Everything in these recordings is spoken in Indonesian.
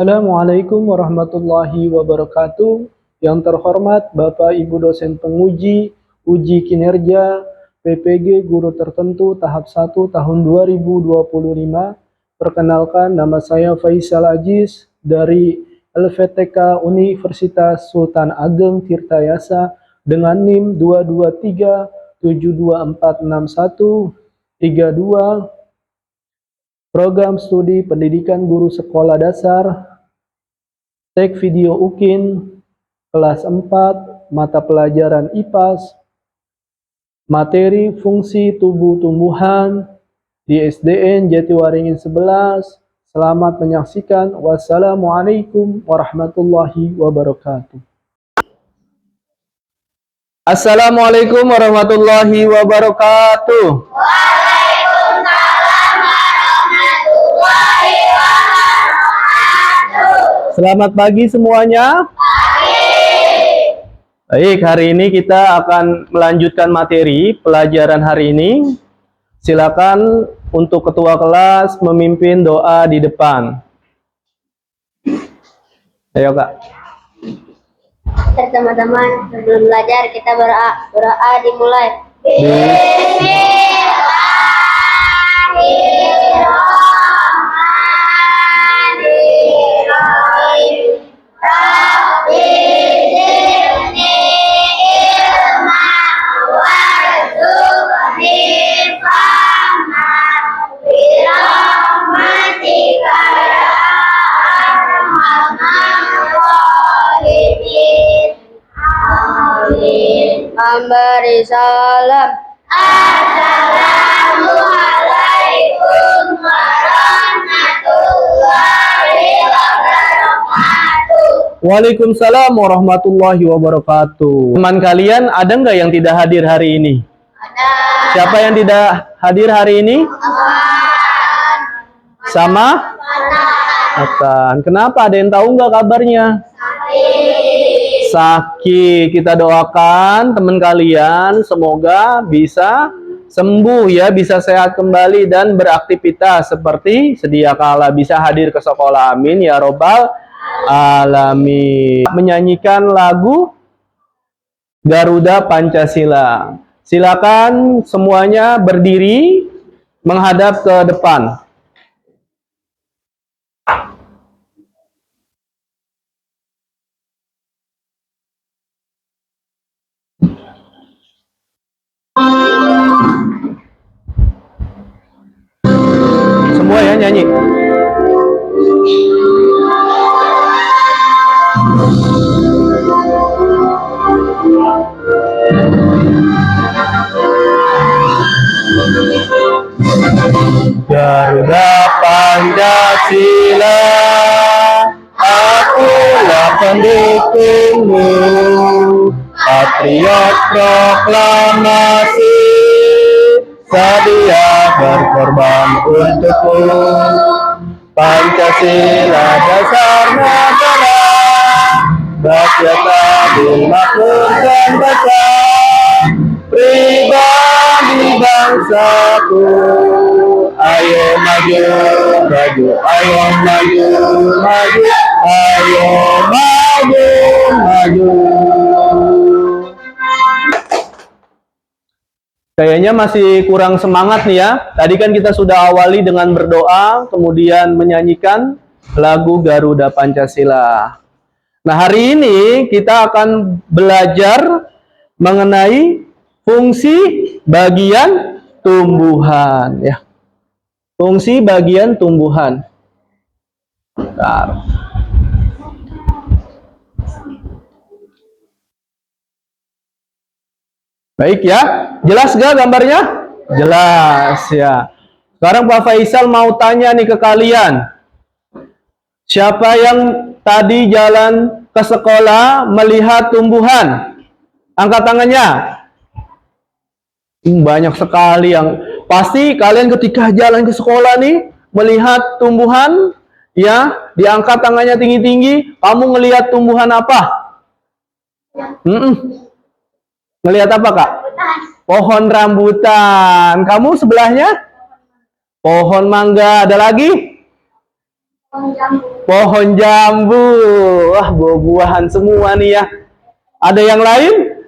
Assalamualaikum warahmatullahi wabarakatuh. Yang terhormat Bapak Ibu dosen penguji uji kinerja PPG Guru Tertentu tahap 1 tahun 2025. Perkenalkan, nama saya Faisal Aziz dari LVTK Universitas Sultan Ageng Tirtayasa dengan NIM 22372463132, Program Studi Pendidikan Guru Sekolah Dasar, Tek Video UKIN, kelas 4, mata pelajaran IPAS, materi fungsi tubuh tumbuhan di SDN Jatiwaringin 11. Selamat menyaksikan. Wassalamualaikum warahmatullahi wabarakatuh. Assalamualaikum warahmatullahi wabarakatuh. Selamat pagi semuanya. Baik, hari ini kita akan melanjutkan materi pelajaran hari ini. Silakan untuk ketua kelas memimpin doa di depan. Ayo Kak. Teman-teman, sebelum belajar kita berdoa dimulai. Memberi salam. Assalamualaikum warahmatullahi wabarakatuh. Waalaikumsalam warahmatullahi wabarakatuh. Teman kalian ada nggak yang tidak hadir hari ini? Ada. Siapa yang tidak hadir hari ini? Sama? Akan. Kenapa? Ada yang tahu nggak kabarnya? Sakit. Kita doakan teman kalian semoga bisa sembuh ya, bisa sehat kembali dan beraktivitas seperti sedia kala, bisa hadir ke sekolah. Amin ya robbal alamin. Menyanyikan lagu Garuda Pancasila. Silakan semuanya berdiri menghadap ke depan. Semua ya nyanyi. Garuda Pancasila, akulah pendukungmu, patriot proklamasi, sedia berkorban untukmu. Pancasila dasar negara, berjata makmur dan besar, pribadi bangsaku. Ayo maju, maju, ayo maju, maju, ayo maju, maju. Kayaknya masih kurang semangat nih ya. Tadi kan kita sudah awali dengan berdoa, kemudian menyanyikan lagu Garuda Pancasila. Nah, hari ini kita akan belajar mengenai fungsi bagian tumbuhan ya. Fungsi bagian tumbuhan. Bentar. Baik ya, jelas gak gambarnya? Jelas ya. Sekarang Pak Faisal mau tanya nih ke kalian. Siapa yang tadi jalan ke sekolah melihat tumbuhan? Angkat tangannya. Banyak sekali yang pasti kalian ketika jalan ke sekolah nih melihat tumbuhan ya, diangkat tangannya tinggi-tinggi. Kamu ngelihat tumbuhan apa? Ngelihat apa Kak? Pohon rambutan. Kamu sebelahnya? Pohon mangga. Ada lagi? Pohon jambu. Wah, buah-buahan semua nih ya. Ada yang lain?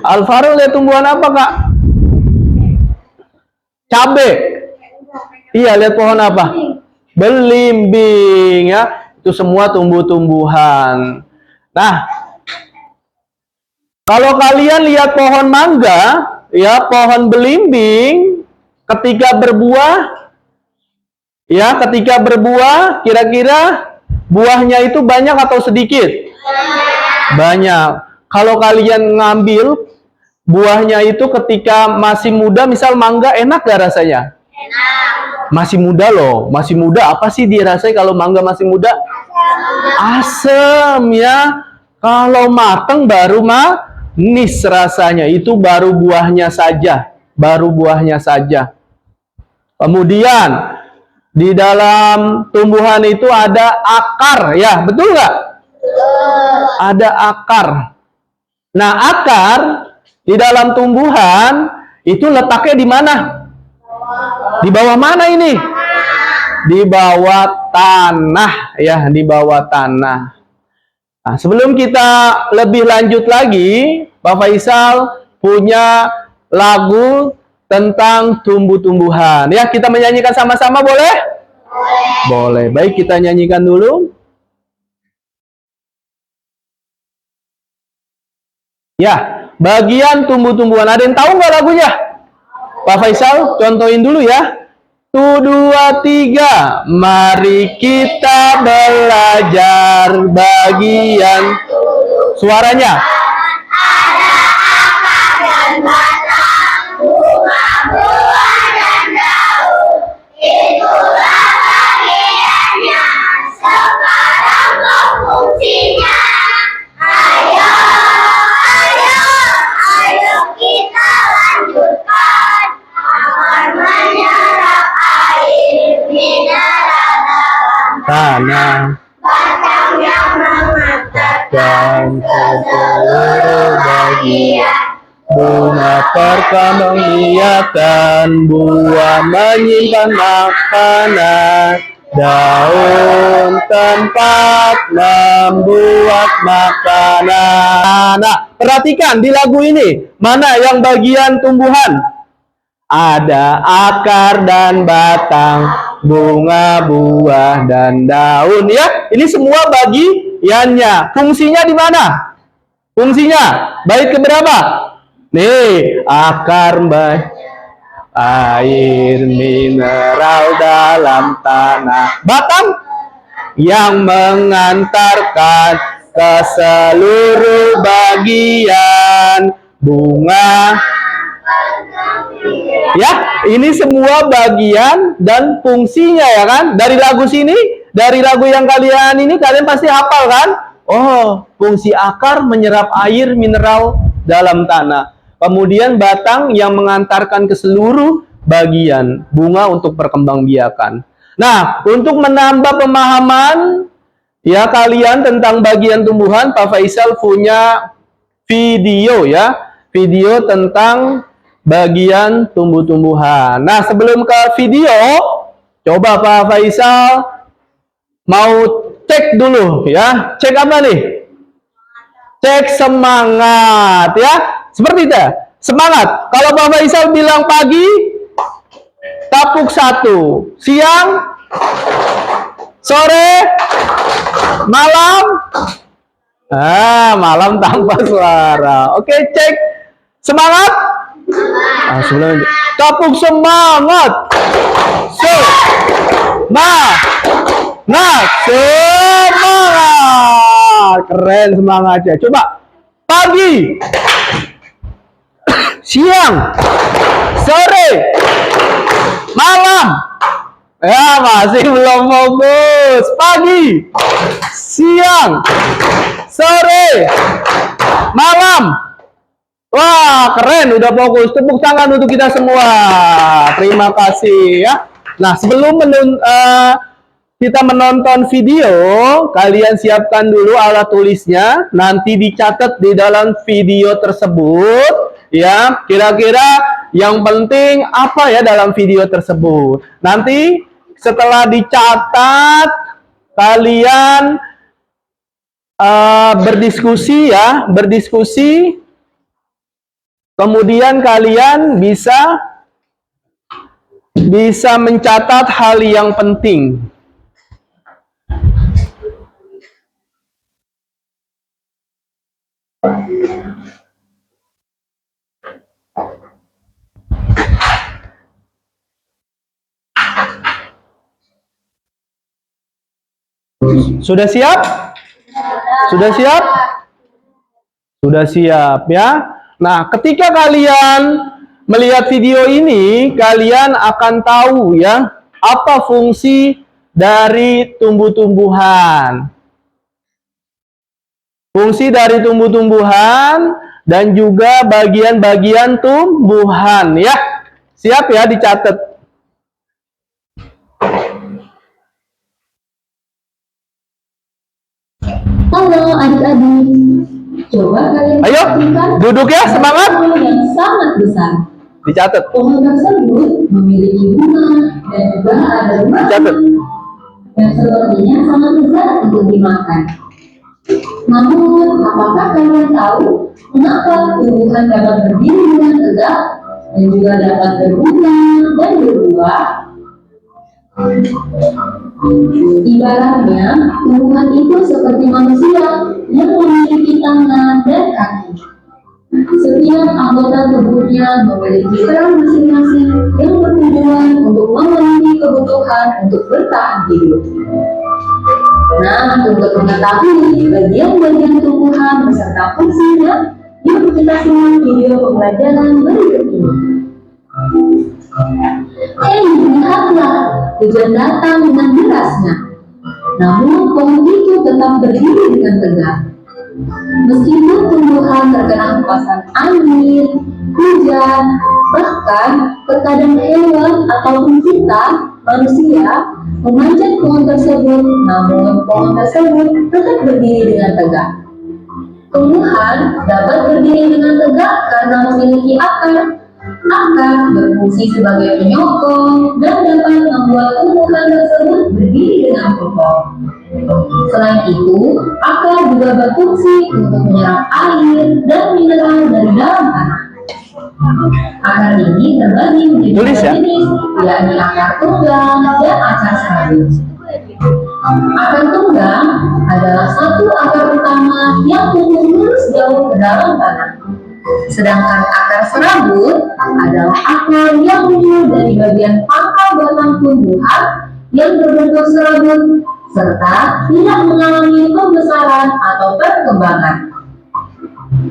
Alvaro lihat tumbuhan apa, Kak? Cabe. Iya, lihat pohon apa? Belimbing ya. Itu semua tumbuh-tumbuhan. Nah, kalau kalian lihat pohon mangga, ya, pohon belimbing ketika berbuah, ya, ketika berbuah, kira-kira buahnya itu banyak atau sedikit? Banyak. Kalau kalian ngambil buahnya itu ketika masih muda, misal mangga, enak gak rasanya? Enak. Masih muda loh, masih muda. Apa sih dirasai kalau mangga masih muda? Asem ya. Kalau mateng baru manis rasanya. Itu baru buahnya saja. Baru buahnya saja. Kemudian di dalam tumbuhan itu ada akar, ya, betul nggak? Ada akar. Nah, akar di dalam tumbuhan itu letaknya di mana? Di bawah mana ini? Di bawah tanah, ya, di bawah tanah. Nah, sebelum kita lebih lanjut lagi, Pak Faisal punya lagu tentang tumbuh-tumbuhan. Ya, kita menyanyikan sama-sama, boleh? Boleh. Baik, kita nyanyikan dulu. Ya, bagian tumbuh-tumbuhan. Ada yang tahu nggak lagunya? Pak Faisal, contohin dulu ya. 1, 2, 3. Mari kita belajar bagian. Suaranya. Ada akar dan batang, bunga, buah, dan daun. Itulah bagiannya, sekarang fungsinya. Ayo, ayo, ayo kita lanjutkan. Akar menyerap air mineral dalam Tanah. batang yang mengantarkan Dan seluruh bagian bunga perkembangbiakan, buah menyimpan makanan, daun tempat membuat makanan. Nah, perhatikan di lagu ini, mana yang bagian tumbuhan? Ada akar dan batang, bunga, buah, dan daun. Ya, ini semua bagiannya. Fungsinya di mana? Fungsinya bait keberapa? Nih, akar air mineral dalam tanah. Batang yang mengantarkan ke seluruh bagian. Bunga. Ya, ini semua bagian dan fungsinya, ya kan? Dari lagu sini, dari lagu yang kalian ini, kalian pasti hafal kan? Oh, fungsi akar menyerap air mineral dalam tanah. Kemudian batang yang mengantarkan ke seluruh bagian. Bunga untuk perkembangbiakan. Nah, untuk menambah pemahaman ya kalian tentang bagian tumbuhan, Pak Faisal punya video ya. Video tentang bagian tumbuh-tumbuhan. Nah, sebelum ke video, coba Pak Faisal mau cek dulu ya. Cek apa nih? Cek semangat ya. Seperti itu. Semangat. Kalau Pak Faisal bilang pagi, tapuk 1. Siang, sore, malam. Malam tanpa suara. Oke, cek semangat. Sebelum tapuk semangat. Semangat. Keren semangatnya. Coba pagi, siang, sore, malam. Ya, masih belum fokus. Pagi, siang, sore, malam. Wah, keren, udah fokus. Tepuk tangan untuk kita semua. Terima kasih ya. Nah, sebelum kita menonton video, kalian siapkan dulu alat tulisnya. Nanti dicatat di dalam video tersebut. Ya, kira-kira yang penting apa ya dalam video tersebut. Nanti setelah dicatat, kalian berdiskusi ya, berdiskusi. Kemudian kalian bisa mencatat hal yang penting. Sudah siap? Sudah siap? Sudah siap ya. Nah, ketika kalian melihat video ini, kalian akan tahu ya, apa fungsi dari tumbuh-tumbuhan. Fungsi dari tumbuh-tumbuhan dan juga bagian-bagian tumbuhan ya. Siap ya, dicatat. Halo adik-adik, coba kalian Ayo, perhatikan duduk ya, semangat. pohon yang sangat besar. Dicatat. Pohon tersebut memiliki bunga dan juga ada Dicatat. buah yang sepertinya sangat besar untuk dimakan. Namun, apakah kalian tahu mengapa tumbuhan dapat berdiri dengan tegak dan juga dapat berbunga dan berbuah? Ibaratnya, tumbuhan itu seperti manusia yang memiliki tangan dan kaki. Setiap anggota tubuhnya memiliki peran masing-masing yang bertujuan untuk memenuhi kebutuhan untuk bertahan hidup. Nah, untuk mengetahui bagian-bagian tumbuhan beserta fungsinya, yuk kita simak video pembelajaran berikut ini. Lihatlah, hujan datang dengan derasnya. Namun pohon itu tetap berdiri dengan tegak. Meskipun tumbuhan terkena hempasan angin, hujan, bahkan terkadang hewan ataupun kita, manusia, memanjat pohon tersebut, namun pohon tersebut tetap berdiri dengan tegak. Tumbuhan dapat berdiri dengan tegak karena memiliki akar. Akar berfungsi sebagai penyokong dan dapat membuat tumbuhan tersebut berdiri dengan kokoh. Selain itu, akar juga berfungsi untuk menyerap air dan mineral dari dalam tanah. Akar ini terbagi menjadi dua jenis, yakni akar tunggang dan akar serabut. Akar tunggang adalah satu akar utama yang tumbuh lurus jauh ke dalam tanah. Sedangkan akar serabut adalah akar yang muncul dari bagian pangkal batang tumbuhan yang berbentuk serabut serta tidak mengalami pembesaran atau perkembangan.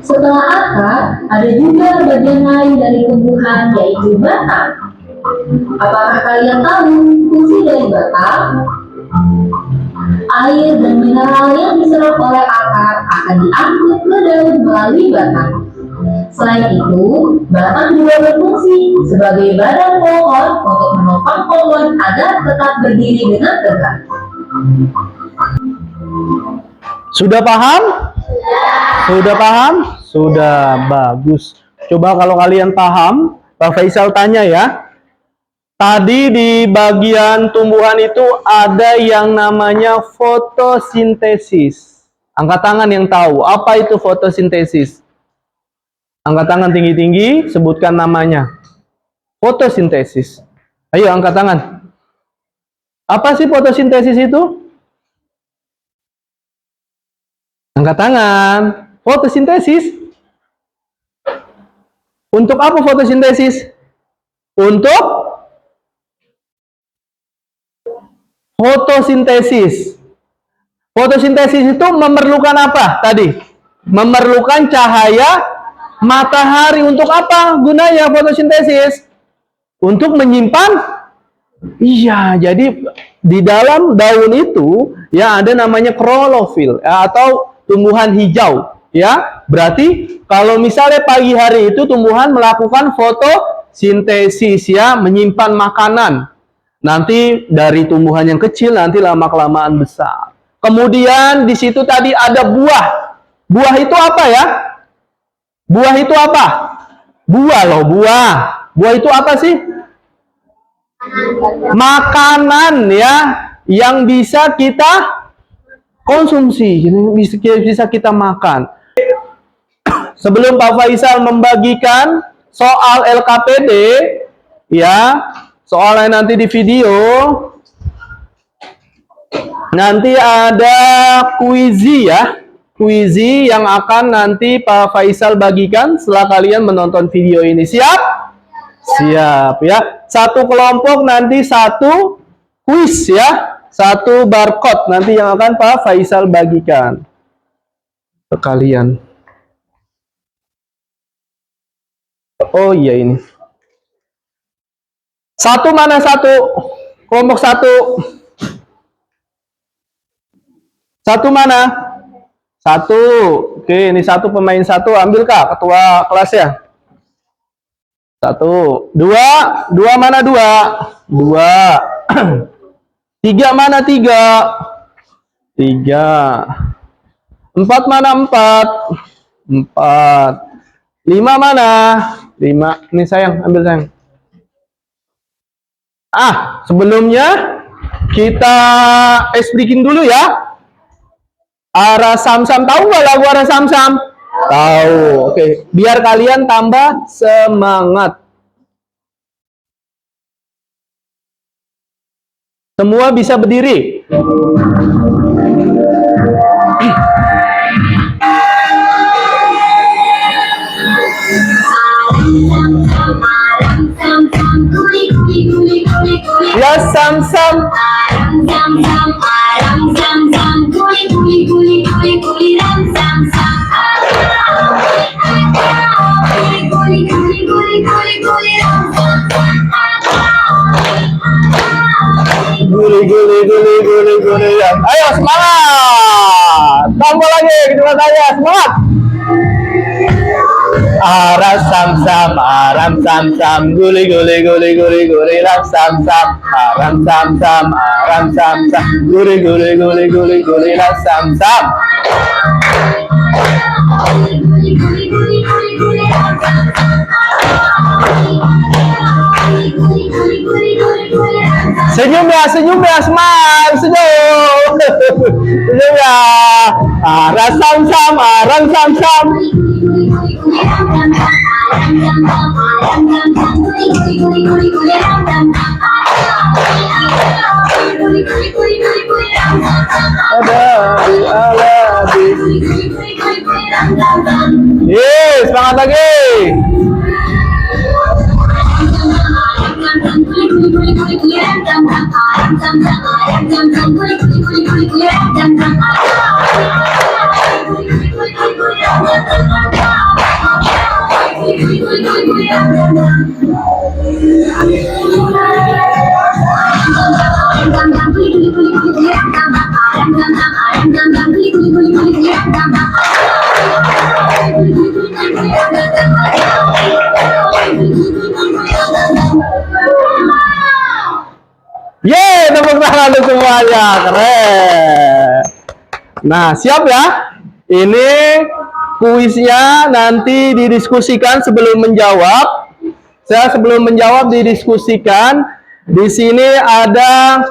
Setelah akar, ada juga bagian lain dari tumbuhan yaitu batang. Apakah kalian tahu fungsi dari batang? Air dan mineral yang diserap oleh akar akan diangkut ke daun melalui batang. Selain itu, batang juga berfungsi sebagai badan pohon untuk menopang pohon agar tetap berdiri dengan tegak. Sudah paham? Sudah paham? Sudah, bagus. Coba kalau kalian paham, Pak Faisal tanya ya. Tadi di bagian tumbuhan itu ada yang namanya fotosintesis. Angkat tangan yang tahu, apa itu fotosintesis? Angkat tangan tinggi-tinggi, sebutkan namanya. Fotosintesis. Ayo angkat tangan. Apa sih fotosintesis itu? Angkat tangan. Fotosintesis. Untuk apa fotosintesis? Untuk fotosintesis. Fotosintesis itu memerlukan apa tadi? Memerlukan cahaya matahari. Untuk apa gunanya fotosintesis? Untuk menyimpan. Iya, jadi di dalam daun itu ya ada namanya klorofil ya, atau tumbuhan hijau ya. Berarti kalau misalnya pagi hari itu tumbuhan melakukan fotosintesis ya, menyimpan makanan. Nanti dari tumbuhan yang kecil nanti lama-kelamaan besar. Kemudian di situ tadi ada buah. Buah itu apa ya? Buah itu apa? Buah loh, buah. Buah itu apa sih? Makanan ya yang bisa kita konsumsi, bisa kita makan. Sebelum Pak Faisal membagikan soal LKPD, ya, soalnya nanti di video, nanti ada kuizi ya, kuizi yang akan nanti Pak Faisal bagikan setelah kalian menonton video ini. Siap? Siap ya. Satu kelompok nanti satu kuis ya, satu barcode nanti yang akan Pak Faisal bagikan ke kalian. Oh iya ini. Satu mana satu? Kelompok satu. Satu mana? Satu. Oke, ini satu pemain satu. Ambil Kak, ketua kelas ya. Satu. Dua. Dua mana dua? Dua. Tiga mana tiga? Tiga. Empat mana empat? Empat. Lima mana? Lima. Ini sayang, ambil sayang. Sebelumnya kita explikin dulu ya. Ara Samsam, tahu nggak lagu Ara Samsam? Tahu. Oke, biar kalian tambah semangat. Semua bisa berdiri. Ya Samsam. Guli. Ayo semangat. Tambah lagi kedua saya semangat. Aram sam guli ram sam aram sam guli ram sam. Senyum ya, smile, senyum. Senyum ya. Aram sam. Yes, semangat lagi. Yeay, tepuk tangan untuk semuanya, keren. Nah, siap ya? Ini kuisnya nanti didiskusikan sebelum menjawab. Sebelum menjawab didiskusikan. Di sini ada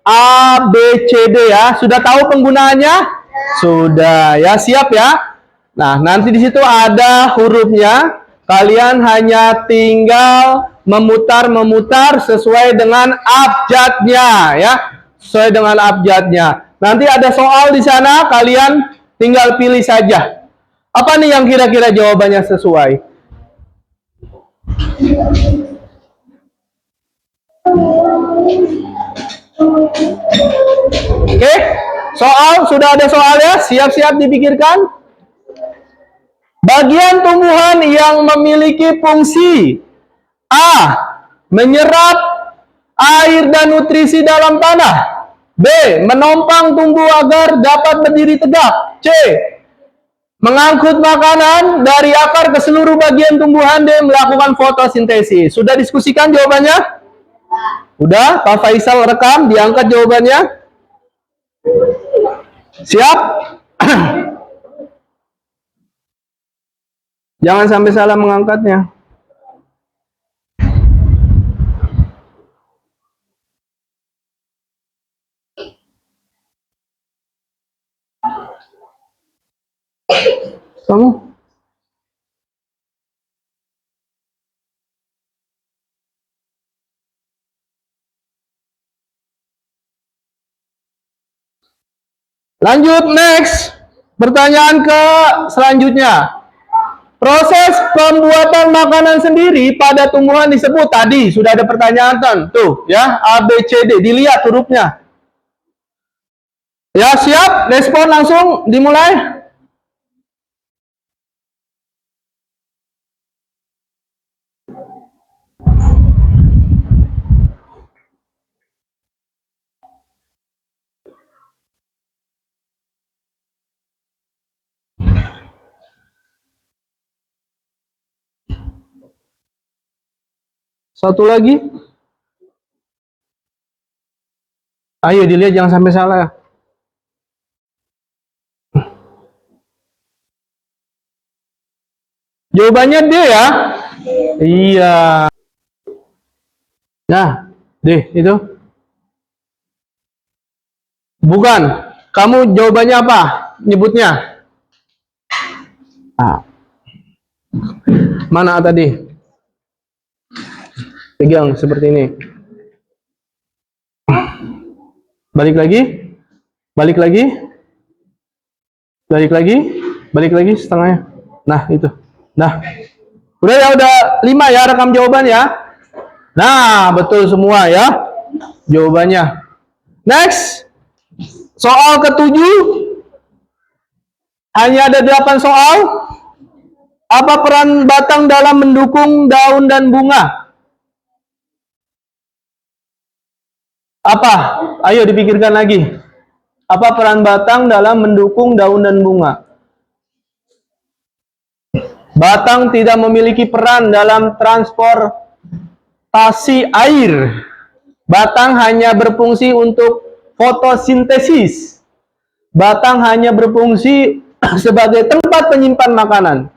A, B, C, D ya. Sudah tahu penggunaannya? Sudah ya, siap ya? Nah, nanti di situ ada hurufnya. Kalian hanya tinggal memutar sesuai dengan abjadnya ya. Sesuai dengan abjadnya. Nanti ada soal di sana, kalian tinggal pilih saja. Apa nih yang kira-kira jawabannya sesuai? Oke, soal sudah ada soalnya, siap-siap dipikirkan. Bagian tumbuhan yang memiliki fungsi A. Menyerap air dan nutrisi dalam tanah. B. Menopang tumbuh agar dapat berdiri tegak. C. Mengangkut makanan dari akar ke seluruh bagian tumbuhan. D. Melakukan fotosintesis. Sudah diskusikan jawabannya? Udah? Pak Faisal rekam, diangkat jawabannya. Siap? Jangan sampai salah mengangkatnya. Kamu? Lanjut, next. Pertanyaan ke selanjutnya. Proses pembuatan makanan sendiri pada tumbuhan disebut tadi. Sudah ada pertanyaan kan? Tuh, ya. A, B, C, D. Dilihat hurufnya. Ya, siap? Respon langsung dimulai. Satu lagi. Ayo dilihat jangan sampai salah ya. Jawabannya D ya. Iya. Nah, D itu. Bukan. Kamu jawabannya apa? Nyebutnya. A. Mana A tadi? Pegang seperti ini. Balik lagi. Balik lagi. Balik lagi. Balik lagi setengahnya. Nah, itu. Nah. Udah ya, udah 5 ya rekam jawaban ya. Nah, betul semua ya jawabannya. Next. Soal ke-7. Hanya ada 8 soal. Apa peran batang dalam mendukung daun dan bunga? Apa? Ayo dipikirkan lagi. Apa peran batang dalam mendukung daun dan bunga? Batang tidak memiliki peran dalam transportasi air. Batang hanya berfungsi untuk fotosintesis. Batang hanya berfungsi sebagai tempat penyimpan makanan.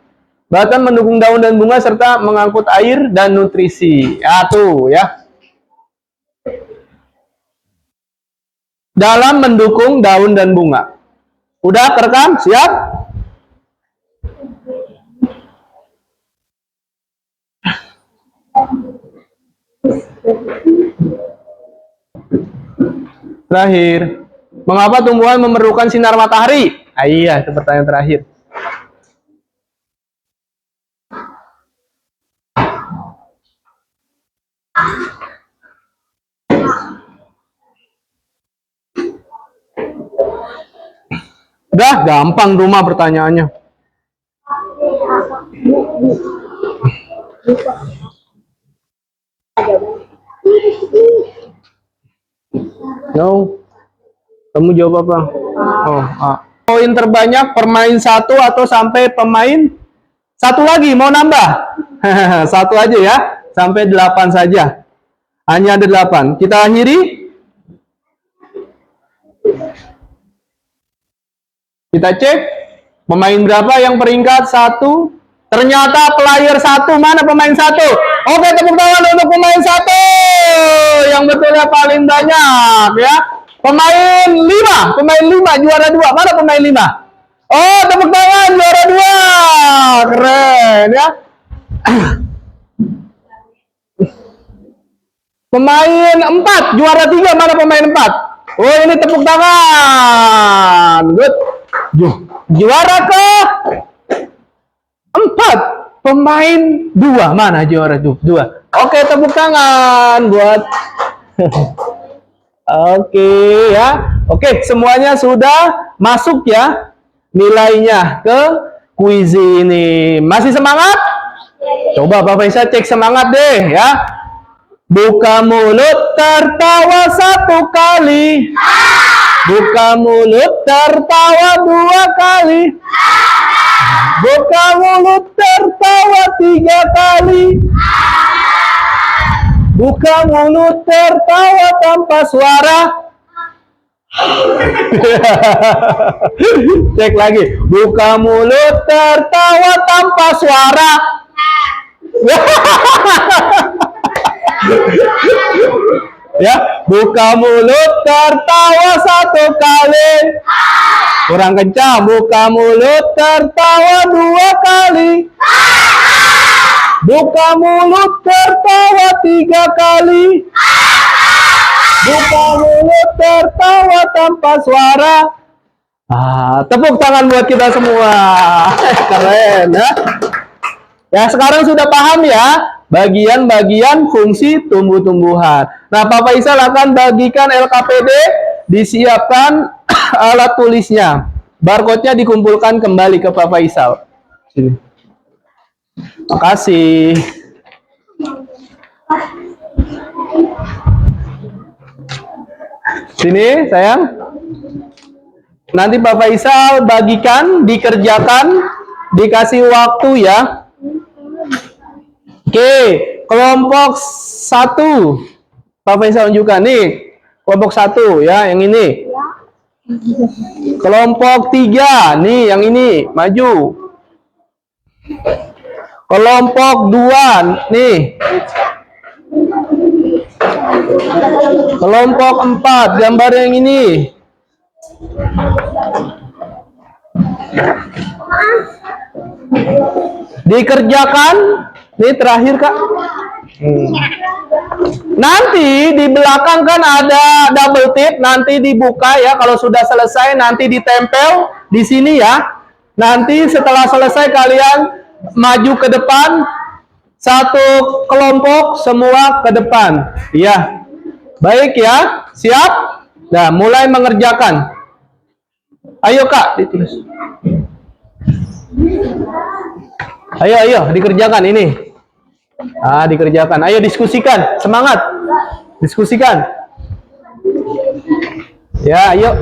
Batang mendukung daun dan bunga serta mengangkut air dan nutrisi. Ya tuh ya. Dalam mendukung daun dan bunga. Udah terekam? Siap? Terakhir. Mengapa tumbuhan memerlukan sinar matahari? Ah, iya, itu pertanyaan terakhir. Udah gampang rumah pertanyaannya. No. Kamu jawab apa? Oh, A. Poin terbanyak pemain 1 atau sampai pemain 1 lagi mau nambah? 1 aja ya. Sampai 8 saja. Hanya ada 8. Kita akhiri. Kita cek pemain berapa yang peringkat 1. Ternyata player 1. Mana pemain 1? Oke, tepuk tangan untuk pemain 1 yang betulnya paling banyak ya. Pemain 5 juara 2. Mana pemain 5? Oh, tepuk tangan juara 2. Keren ya. Pemain 4 juara 3. Mana pemain 4? Oh, ini tepuk tangan. Good. Juara ke 4 pemain 2. Mana juara 2? Oke, tepuk tangan buat Oke ya. Oke, semuanya sudah masuk ya nilainya ke kuis ini. Masih semangat? Coba Bapak Isa cek semangat deh ya. Buka mulut tertawa 1 kali. Buka mulut tertawa 2 kali. Buka mulut tertawa 3 kali. Buka mulut tertawa tanpa suara. Cek lagi. Buka mulut tertawa tanpa suara. Ya, buka mulut tertawa 1 kali. Kurang kencang. Buka mulut, tertawa 2 kali. Buka mulut, tertawa 3 kali. Buka mulut, tertawa tanpa suara. Tepuk tangan buat kita semua. Keren ya. Ya, sekarang sudah paham ya bagian-bagian fungsi tumbuh-tumbuhan. Nah, Pak Faisal akan bagikan LKPD, disiapkan alat tulisnya. Barcode-nya dikumpulkan kembali ke Pak Faisal. Sini. Makasih. Sini, sayang. Nanti Pak Faisal bagikan, dikerjakan, dikasih waktu ya. Oke, kelompok 1. Pak Faisal tunjukkan nih. Kelompok 1 ya, yang ini. Kelompok 3, nih yang ini, maju. Kelompok 2, nih. Kelompok 4, gambar yang ini. Dikerjakan. Ini terakhir, Kak. Nanti di belakang kan ada double tip, nanti dibuka ya. Kalau sudah selesai nanti ditempel di sini ya. Nanti setelah selesai kalian maju ke depan, satu kelompok semua ke depan. Iya. Baik ya, siap? Nah, mulai mengerjakan. Ayo Kak, ditulis. Ayo, dikerjakan ini. Dikerjakan. Ayo diskusikan, semangat. Diskusikan. Ya, ayo.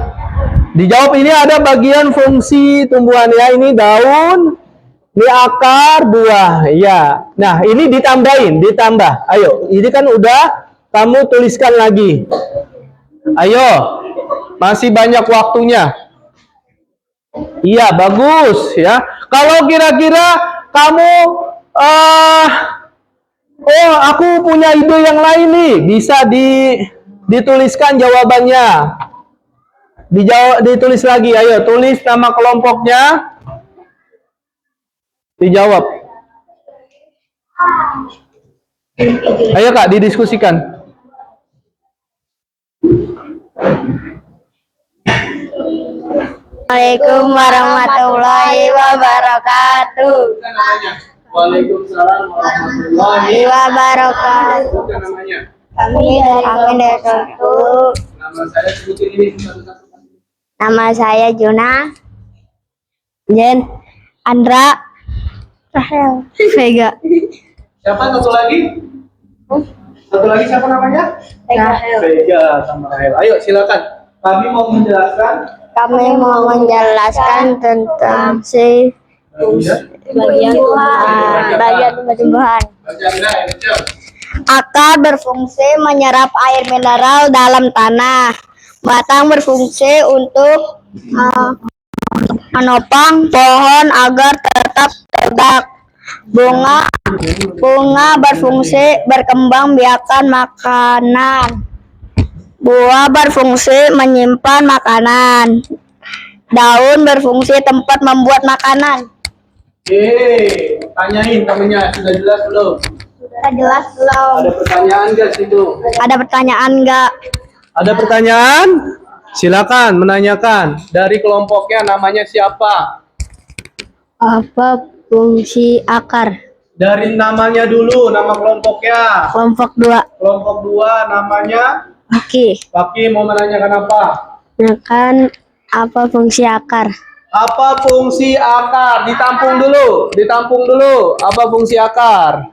Dijawab, ini ada bagian fungsi tumbuhan ya. Ini daun, ini akar, buah. Ya. Nah, ini ditambah. Ayo, ini kan udah kamu tuliskan lagi. Ayo. Masih banyak waktunya. Iya, bagus ya. Kalau kira-kira kamu aku punya ide yang lain nih, bisa dituliskan jawabannya. Ditulis lagi, ayo tulis nama kelompoknya. Dijawab. Ayo Kak, didiskusikan. Assalamualaikum warahmatullahi wabarakatuh. Waalaikumsalam warahmatullahi Wabarakatuh. namanya. Kami dari satu. Nama saya sebutin ini satu-satu. Nama saya Juna. Jen. Andra. Rahel. Vega. Siapa satu lagi? Satu lagi siapa namanya? Rahel. Vega sama Rahel. Ayo silakan. Kami mau menjelaskan Tentang si bagian tumbuhan. Akar berfungsi menyerap air mineral dalam tanah. Batang berfungsi untuk menopang pohon agar tetap tegak. Bunga berfungsi berkembang biakan makanan. Buah berfungsi menyimpan makanan. Daun berfungsi tempat membuat makanan. Oke, tanyain temennya, sudah jelas belum? Sudah jelas belum? Ada pertanyaan nggak situ? Ada pertanyaan nggak? Ada pertanyaan? Silakan menanyakan. Dari kelompoknya namanya siapa? Apa fungsi akar? Dari namanya dulu, nama kelompoknya. Kelompok 2. Kelompok 2 namanya Oke. Paki mau menanyakan apa? Kan apa fungsi akar? Apa fungsi akar? Ditampung dulu. Apa fungsi akar?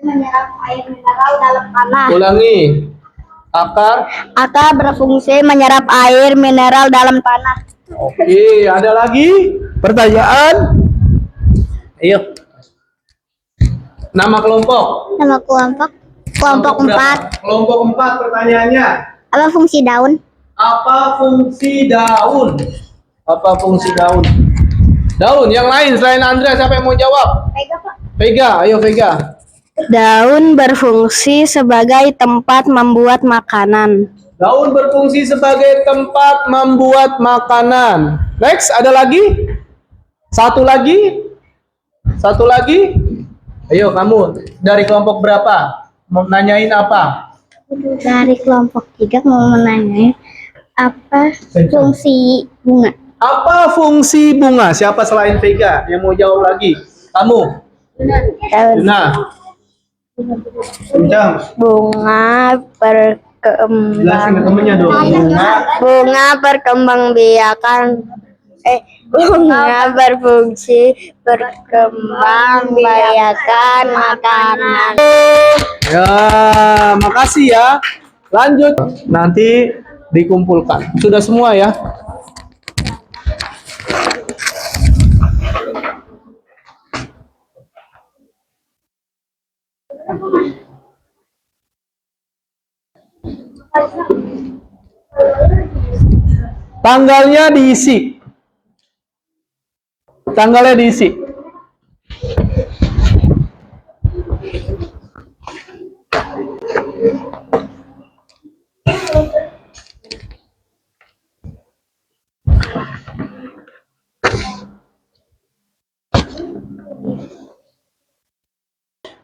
Menyerap air mineral dalam tanah. Ulangi. Akar berfungsi menyerap air mineral dalam tanah. Oke, ada lagi pertanyaan? Ayo. Nama kelompok. Nama kelompok 4. Kelompok 4 pertanyaannya. Apa fungsi daun? Apa fungsi daun? Daun yang lain selain Andrea, siapa yang mau jawab? Vega, Pak. Vega, ayo Vega. Daun berfungsi sebagai tempat membuat makanan. Daun berfungsi sebagai tempat membuat makanan. Next, ada lagi? Satu lagi? Satu lagi? Ayo kamu, dari kelompok berapa? Mau nanyain apa? Dari kelompok 3 mau menanyain apa fungsi bunga. Apa fungsi bunga? Siapa selain Vega yang mau jawab lagi? Kamu? Nah, kencang. Bunga Jelasin ke temennya dong. bunga berkembangbiakan bunga berfungsi berkembangbiakan makanan. Ya, makasih ya. Lanjut, nanti dikumpulkan. Sudah semua ya? Tanggalnya diisi. Tanggalnya diisi.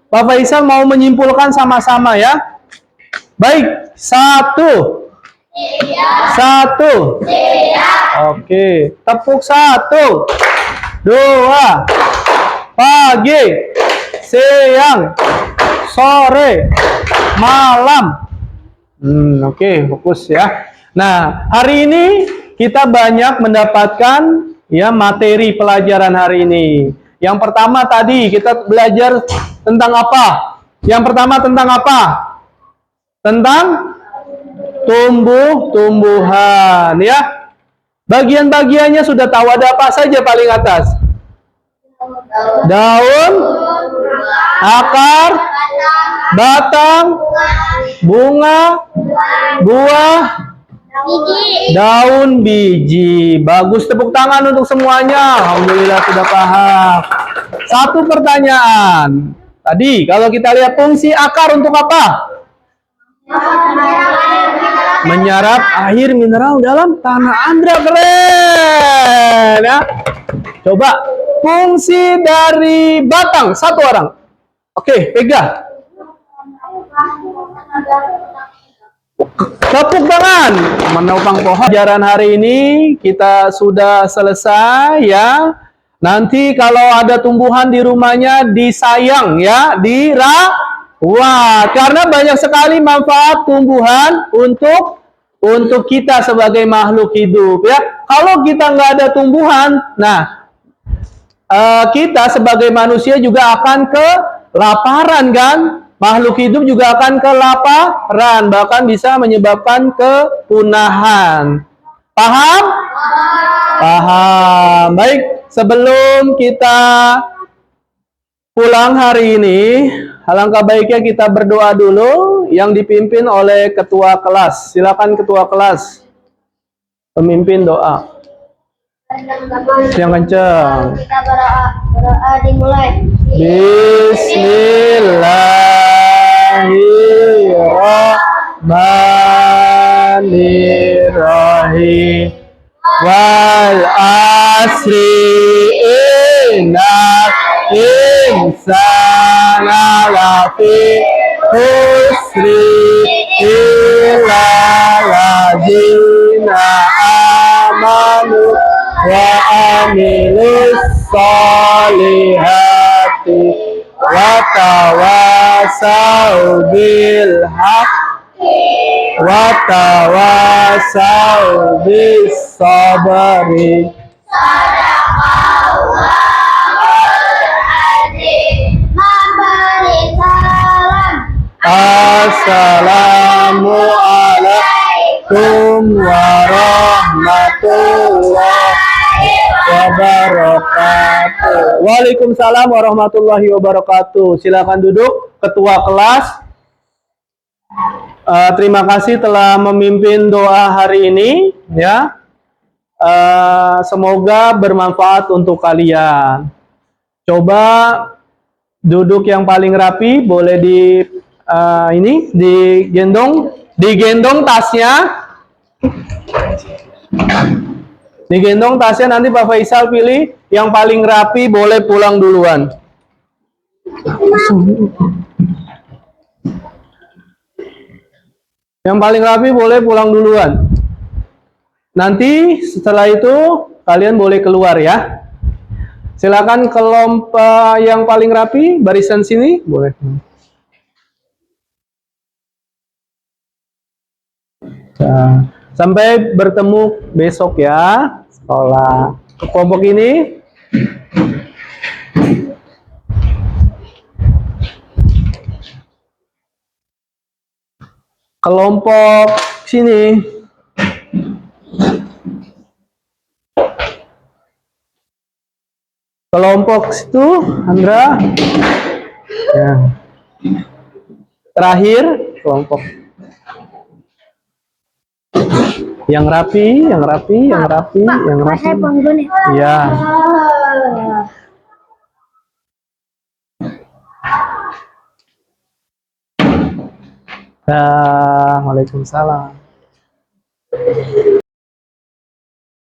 Pak Faisal mau menyimpulkan sama-sama ya. Baik, satu. Satu. Oke, tepuk satu. Dua. Pagi. Siang. Sore. Malam. Oke, fokus ya. Nah, hari ini kita banyak mendapatkan ya materi pelajaran hari ini. Yang pertama tadi kita belajar tentang apa? Yang pertama tentang apa? Tentang tumbuh-tumbuhan ya. Bagian-bagiannya sudah tahu, ada apa saja paling atas? Daun, akar, batang, bunga, buah, daun, biji. Bagus, tepuk tangan untuk semuanya. Alhamdulillah sudah paham. Satu pertanyaan. Tadi kalau kita lihat fungsi akar untuk apa? Menyerap air mineral dalam tanah. Andra, keren ya. Coba fungsi dari batang, satu orang. Oke, Vega. Tepuk tangan. Menopang pohon. Pelajaran hari ini kita sudah selesai ya. Nanti kalau ada tumbuhan di rumahnya disayang ya, dirawat. Karena banyak sekali manfaat tumbuhan untuk kita sebagai makhluk hidup ya. Kalau kita nggak ada tumbuhan, nah kita sebagai manusia juga akan kelaparan kan? Makhluk hidup juga akan kelaparan, bahkan bisa menyebabkan kepunahan. Paham? Paham. Baik, sebelum kita pulang hari ini, alangkah baiknya kita berdoa dulu yang dipimpin oleh ketua kelas. Silakan ketua kelas. Pemimpin doa. Yang kencang. Kita berdoa dimulai. Bismillahirrahmanirrahim. Wal asri innal insana lafi khusri illa ladzina amanu wa amilus solihati wa tawasau bil haqqi wa tawasau bis sabri. Assalamualaikum warahmatullahi wabarakatuh. Waalaikumsalam warahmatullahi wabarakatuh. Silakan duduk, ketua kelas. Terima kasih telah memimpin doa hari ini ya. Semoga bermanfaat untuk kalian. Coba duduk yang paling rapi, boleh digendong Digendong tasnya. Digendong tasnya, nanti Pak Faisal pilih yang paling rapi, boleh pulang duluan. Yang paling rapi boleh pulang duluan. Nanti setelah itu kalian boleh keluar ya. Silakan kelompok yang paling rapi, barisan sini, boleh. Nah, sampai bertemu besok ya, sekolah. Kelompok ini. Kelompok sini. Kelompok situ, Andra. Ya. Terakhir, kelompok. Yang rapi, yang rapi, yang rapi, yang rapi. Ya. Waalaikumsalam.